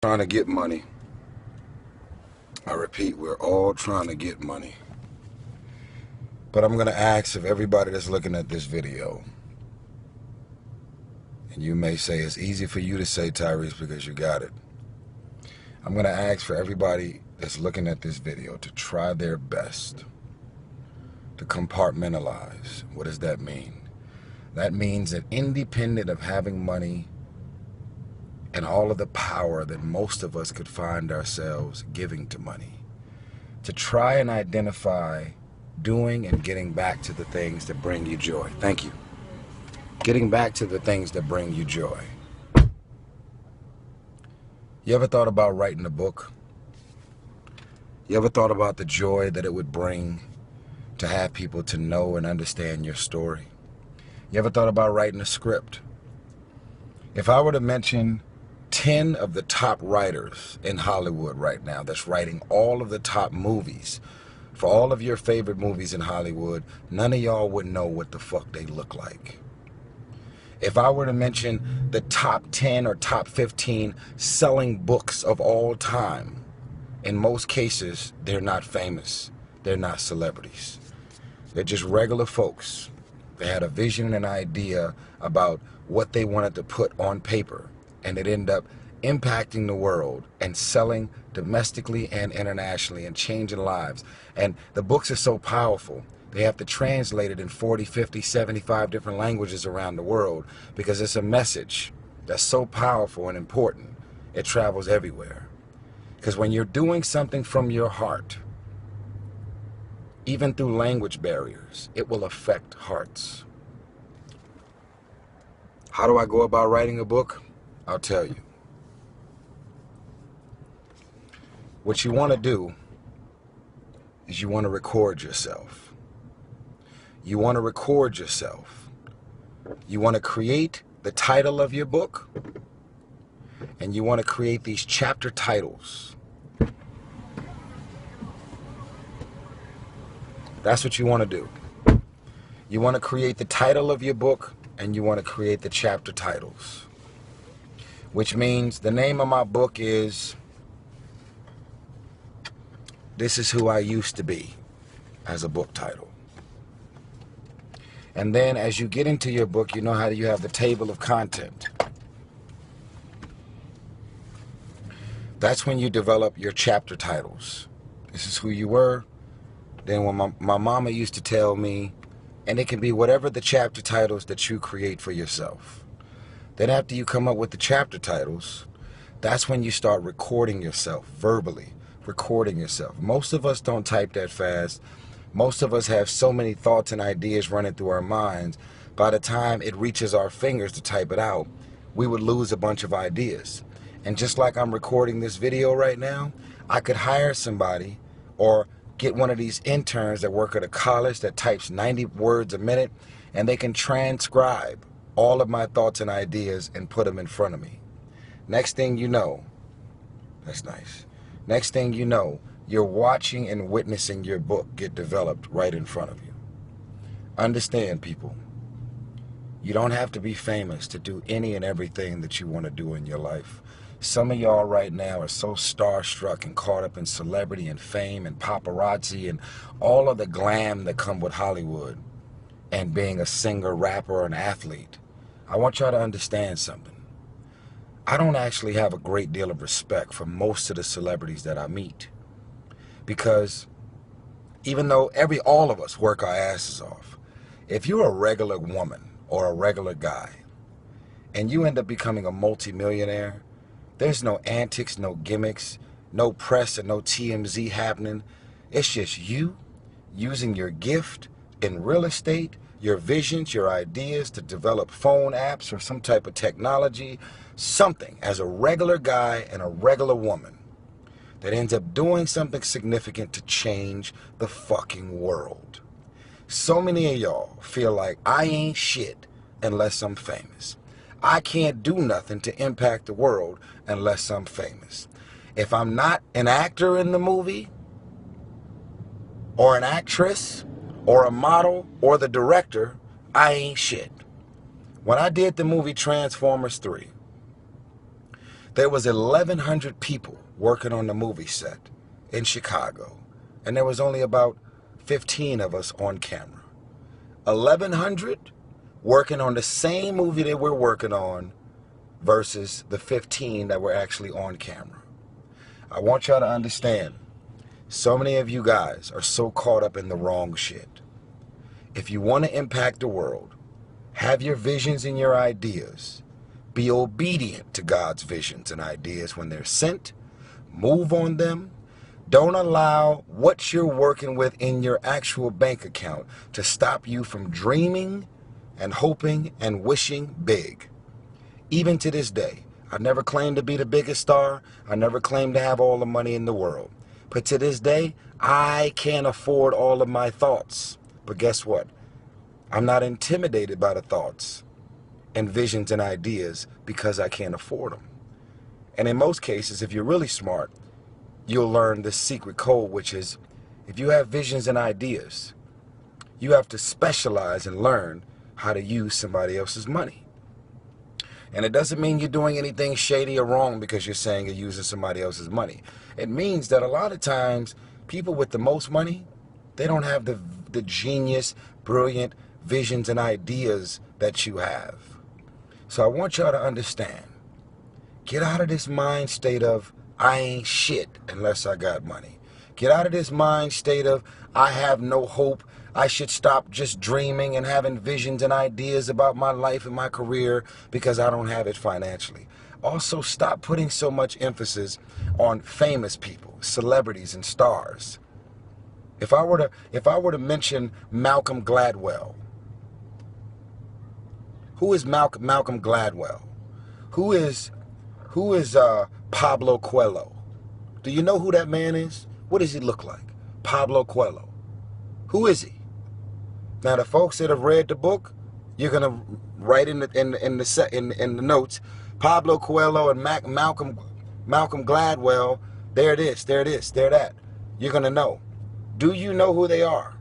Trying to get money. I repeat, we're all trying to get money. But I'm going to ask of everybody that's looking at this video, and you may say it's easy for you to say, Tyrese, because you got it. I'm going to ask for everybody that's looking at this video to try their best to compartmentalize. What does that mean? That means that independent of having money and all of the power that most of us could find ourselves giving to money, to try and identify doing and getting back to the things that bring you joy. Thank you. Getting back to the things that bring you joy. You ever thought about writing a book? You ever thought about the joy that it would bring to have people to know and understand your story? You ever thought about writing a script? If I were to mention 10 of the top writers in Hollywood right now that's writing all of the top movies for all of your favorite movies in Hollywood, none of y'all would know what the fuck they look like. If I were to mention the top 10 or top 15 selling books of all time, in most cases, they're not famous. They're not celebrities. They're just regular folks. They had a vision and an idea about what they wanted to put on paper, and it ended up impacting the world and selling domestically and internationally and changing lives. And the books are so powerful, they have to translate it in 40, 50, 75 different languages around the world because it's a message that's so powerful and important, it travels everywhere. Because when you're doing something from your heart, even through language barriers, it will affect hearts. How do I go about writing a book? I'll tell you. What you want to do is you want to record yourself. You want to record yourself. You want to create the title of your book, and you want to create these chapter titles. That's what you want to do. You want to create the title of your book, and you want to create the chapter titles. Which means the name of my book is This Is Who I Used to Be, as a book title. And then as you get into your book, you know how you have the table of content. That's when you develop your chapter titles. This is who you were. Then when my mama used to tell me, and it can be whatever the chapter titles that you create for yourself. Then after you come up with the chapter titles, that's when you start recording yourself, verbally recording yourself. Most of us don't type that fast. Most of us have so many thoughts and ideas running through our minds. By the time it reaches our fingers to type it out, we would lose a bunch of ideas. And just like I'm recording this video right now, I could hire somebody or get one of these interns that work at a college that types 90 words a minute, and they can transcribe all of my thoughts and ideas and put them in front of me. Next thing you know, that's nice. Next thing you know, you're watching and witnessing your book get developed right in front of you. Understand, people, you don't have to be famous to do any and everything that you want to do in your life. Some of y'all right now are so starstruck and caught up in celebrity and fame and paparazzi and all of the glam that come with Hollywood and being a singer, rapper, or an athlete. I want y'all to understand something. I don't actually have a great deal of respect for most of the celebrities that I meet, because even though all of us work our asses off, if you're a regular woman or a regular guy and you end up becoming a multimillionaire, there's no antics, no gimmicks, no press and no TMZ happening. It's just you using your gift in real estate, your visions, your ideas to develop phone apps or some type of technology, something as a regular guy and a regular woman that ends up doing something significant to change the fucking world. So many of y'all feel like I ain't shit unless I'm famous. I can't do nothing to impact the world unless I'm famous. If I'm not an actor in the movie, or an actress, or a model, or the director, I ain't shit. When I did the movie Transformers 3, There was 1,100 people working on the movie set in Chicago, and there was only about 15 of us on camera. 1,100 working on the same movie that we're working on versus the 15 that were actually on camera. I want y'all to understand, so many of you guys are so caught up in the wrong shit. If you want to impact the world, have your visions and your ideas. Be obedient to God's visions and ideas when they're sent. Move on them. Don't allow what you're working with in your actual bank account to stop you from dreaming and hoping and wishing big. Even to this day, I never claimed to be the biggest star. I never claimed to have all the money in the world. But to this day, I can't afford all of my thoughts. But guess what? I'm not intimidated by the thoughts and visions and ideas because I can't afford them. And in most cases, if you're really smart, you'll learn the secret code, which is if you have visions and ideas, you have to specialize and learn how to use somebody else's money. And it doesn't mean you're doing anything shady or wrong because you're saying you're using somebody else's money. It means that a lot of times people with the most money, they don't have the genius, brilliant visions and ideas that you have. So I want y'all to understand, get out of this mind state of I ain't shit unless I got money. Get out of this mind state of I have no hope. I should stop just dreaming and having visions and ideas about my life and my career because I don't have it financially. Also, stop putting so much emphasis on famous people, celebrities and stars. If I were to mention Malcolm Gladwell, who is Malcolm Gladwell? Who is Pablo Coelho? Do you know who that man is? What does he look like? Pablo Coelho. Who is he? Now, the folks that have read the book, you're gonna write in the notes, Pablo Coelho and Malcolm Gladwell. There it is. There that. You're gonna know. Do you know who they are?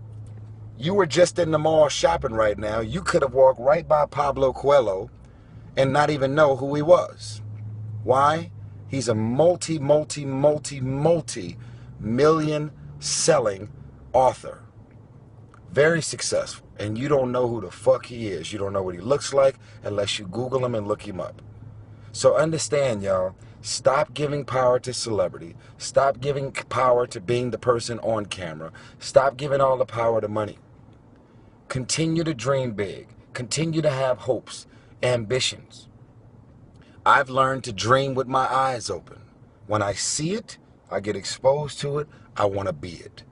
You were just in the mall shopping right now. You could have walked right by Pablo Coelho and not even know who he was. Why? He's a multi-million selling author. Very successful. And you don't know who the fuck he is. You don't know what he looks like unless you Google him and look him up. So understand, y'all, stop giving power to celebrity. Stop giving power to being the person on camera. Stop giving all the power to money. Continue to dream big. Continue to have hopes, ambitions. I've learned to dream with my eyes open. When I see it, I get exposed to it, I want to be it.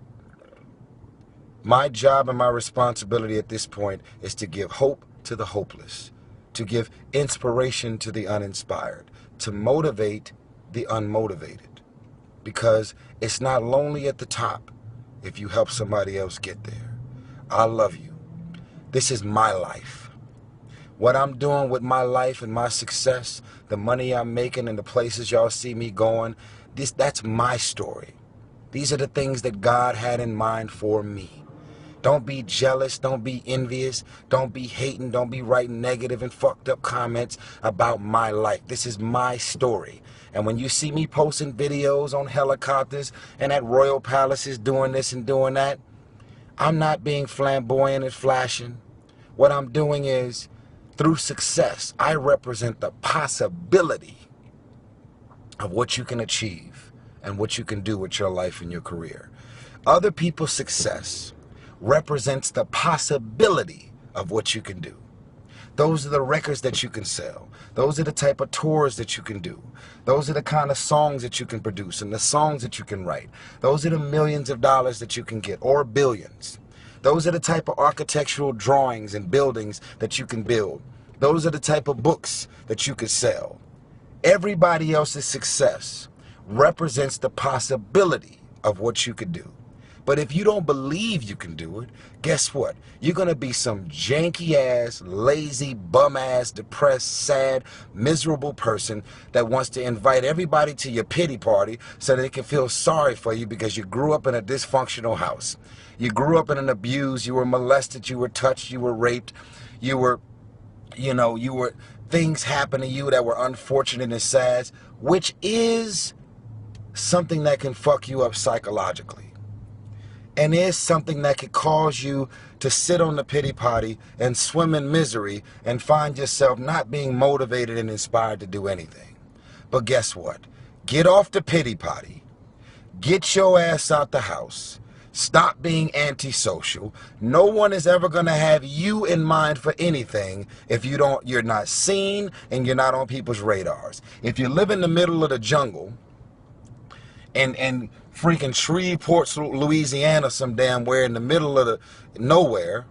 My job and my responsibility at this point is to give hope to the hopeless, to give inspiration to the uninspired, to motivate the unmotivated. Because it's not lonely at the top if you help somebody else get there. I love you. This is my life. What I'm doing with my life and my success, the money I'm making and the places y'all see me going, that's my story. These are the things that God had in mind for me. Don't be jealous, don't be envious, don't be hating, don't be writing negative and fucked up comments about my life. This is my story. And when you see me posting videos on helicopters and at royal palaces doing this and doing that, I'm not being flamboyant and flashing. What I'm doing is, through success, I represent the possibility of what you can achieve and what you can do with your life and your career. Other people's success represents the possibility of what you can do. Those are the records that you can sell. Those are the type of tours that you can do. Those are the kind of songs that you can produce and the songs that you can write. Those are the millions of dollars that you can get, or billions. Those are the type of architectural drawings and buildings that you can build. Those are the type of books that you could sell. Everybody else's success represents the possibility of what you could do. But if you don't believe you can do it, guess what? You're going to be some janky-ass, lazy, bum-ass, depressed, sad, miserable person that wants to invite everybody to your pity party so they can feel sorry for you because you grew up in a dysfunctional house. You grew up in an abuse, you were molested, you were touched, you were raped, you were things happen to you that were unfortunate and sad, which is something that can fuck you up psychologically. And is something that could cause you to sit on the pity potty and swim in misery and find yourself not being motivated and inspired to do anything. But guess what? Get off the pity potty. Get your ass out the house. Stop being antisocial. No one is ever going to have you in mind for anything if you're not seen and you're not on people's radars. If you live in the middle of the jungle and freaking Shreveport, Louisiana, some damn where in the middle of the nowhere.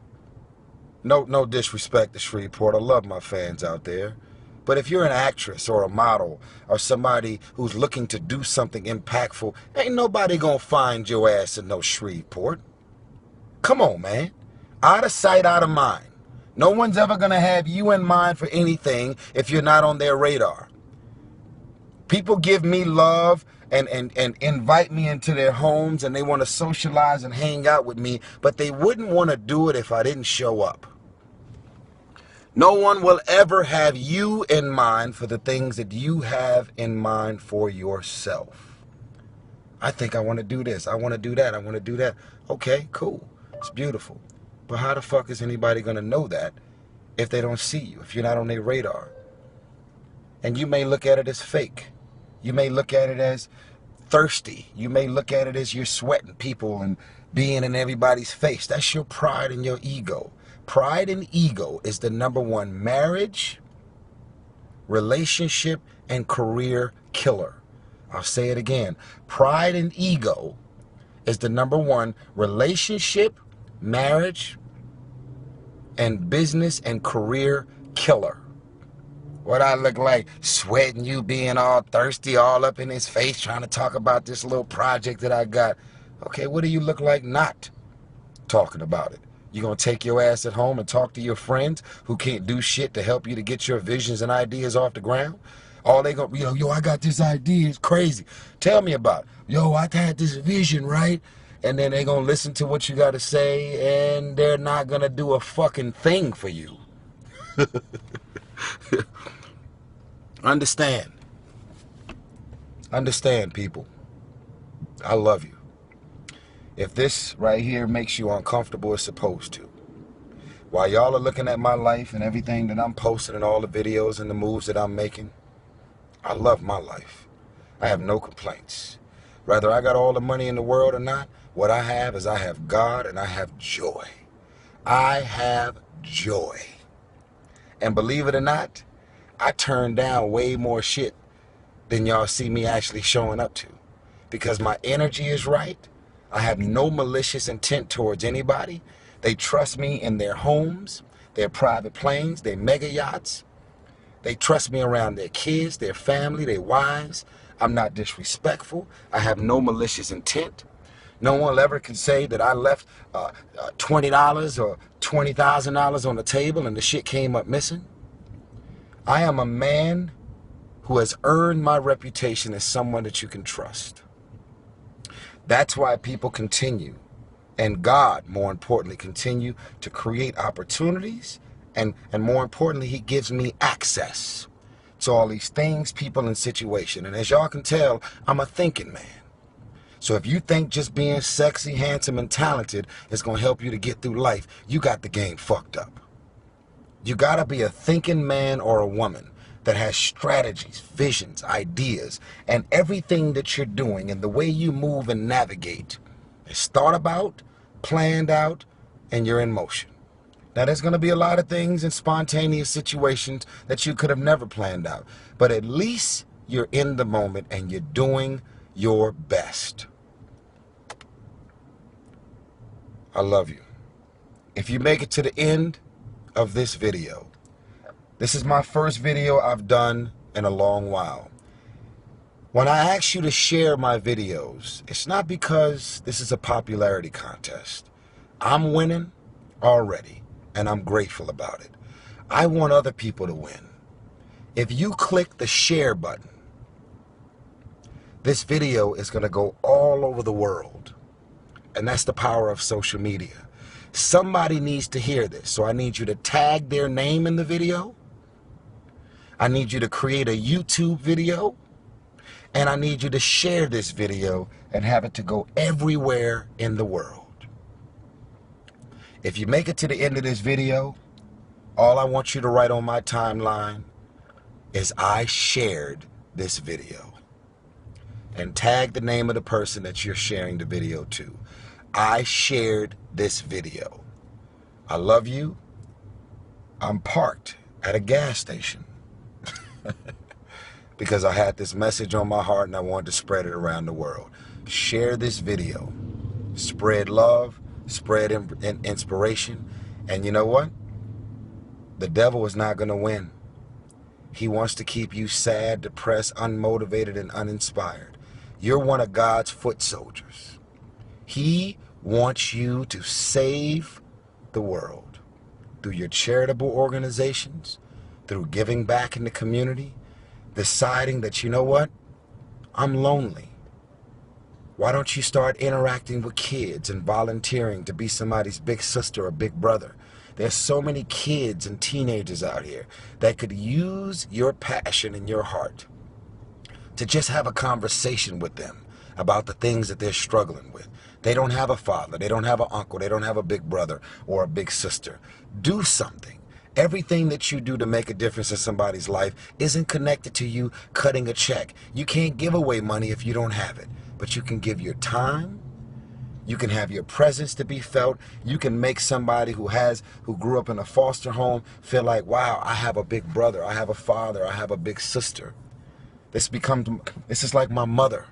No disrespect to Shreveport. I love my fans out there. But if you're an actress or a model or somebody who's looking to do something impactful, ain't nobody gonna find your ass in no Shreveport. Come on, man. Out of sight, out of mind. No one's ever gonna have you in mind for anything if you're not on their radar. People give me love and invite me into their homes and they want to socialize and hang out with me, but they wouldn't want to do it if I didn't show up. No one will ever have you in mind for the things that you have in mind for yourself. I think I want to do this. I want to do that. I want to do that. Okay, cool. It's beautiful. But how the fuck is anybody going to know that if they don't see you, if you're not on their radar? And you may look at it as fake. You may look at it as thirsty. You may look at it as you're sweating people and being in everybody's face. That's your pride and your ego. Pride and ego is the #1 marriage, relationship, and career killer. I'll say it again. Pride and ego is the #1 relationship, marriage, and business and career killer. What I look like, sweating, you being all thirsty, all up in his face, trying to talk about this little project that I got. Okay, what do you look like not talking about it? You gonna take your ass at home and talk to your friends who can't do shit to help you to get your visions and ideas off the ground? All they gonna, yo, I got this idea, it's crazy. Tell me about it. Yo, I had this vision, right? And then they gonna listen to what you gotta say and they're not gonna do a fucking thing for you. Understand. Understand, people. I love you. If this right here makes you uncomfortable, it's supposed to. While y'all are looking at my life and everything that I'm posting and all the videos and the moves that I'm making, I love my life. I have no complaints. Whether I got all the money in the world or not, what I have is I have God and I have joy. I have joy. And believe it or not, I turn down way more shit than y'all see me actually showing up to. Because my energy is right. I have no malicious intent towards anybody. They trust me in their homes, their private planes, their mega yachts. They trust me around their kids, their family, their wives. I'm not disrespectful. I have no malicious intent. No one ever can say that I left $20 or $20,000 on the table and the shit came up missing. I am a man who has earned my reputation as someone that you can trust. That's why people continue, and God, more importantly, continue to create opportunities, and more importantly, he gives me access to all these things, people, and situations. And as y'all can tell, I'm a thinking man. So if you think just being sexy, handsome, and talented is going to help you to get through life, you got the game fucked up. You got to be a thinking man or a woman that has strategies, visions, ideas, and everything that you're doing and the way you move and navigate is thought about, planned out, and you're in motion. Now, there's going to be a lot of things in spontaneous situations that you could have never planned out, but at least you're in the moment and you're doing your best. I love you. If you make it to the end of this video, this is my first video I've done in a long while. When I ask you to share my videos, it's not because this is a popularity contest. I'm winning already, and I'm grateful about it. I want other people to win. If you click the share button, this video is going to go all over the world. And that's the power of social media. Somebody needs to hear this, so I need you to tag their name in the video I need you to create a YouTube video, and I need you to share this video and have it to go everywhere in the world. If you make it to the end of this video, all I want you to write on my timeline is I shared this video. And tag the name of the person that you're sharing the video to. I shared this video. I love you. I'm parked at a gas station because I had this message on my heart and I wanted to spread it around the world. Share this video. Spread love, spread inspiration. And you know what? The devil is not going to win. He wants to keep you sad, depressed, unmotivated, and uninspired. You're one of God's foot soldiers. He wants you to save the world through your charitable organizations, through giving back in the community, deciding that, you know what, I'm lonely. Why don't you start interacting with kids and volunteering to be somebody's big sister or big brother? There's so many kids and teenagers out here that could use your passion and your heart to just have a conversation with them about the things that they're struggling with. They don't have a father, they don't have an uncle, they don't have a big brother or a big sister. Do something. Everything that you do to make a difference in somebody's life isn't connected to you cutting a check. You can't give away money if you don't have it, but you can give your time. You can have your presence to be felt. You can make somebody who grew up in a foster home feel like, wow, I have a big brother, I have a father, I have a big sister. This is like my mother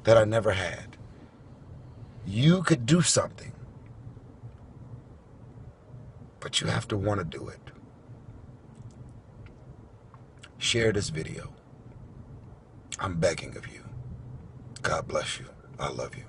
that I never had. You could do something, but you have to want to do it. Share this video. I'm begging of you. God bless you. I love you.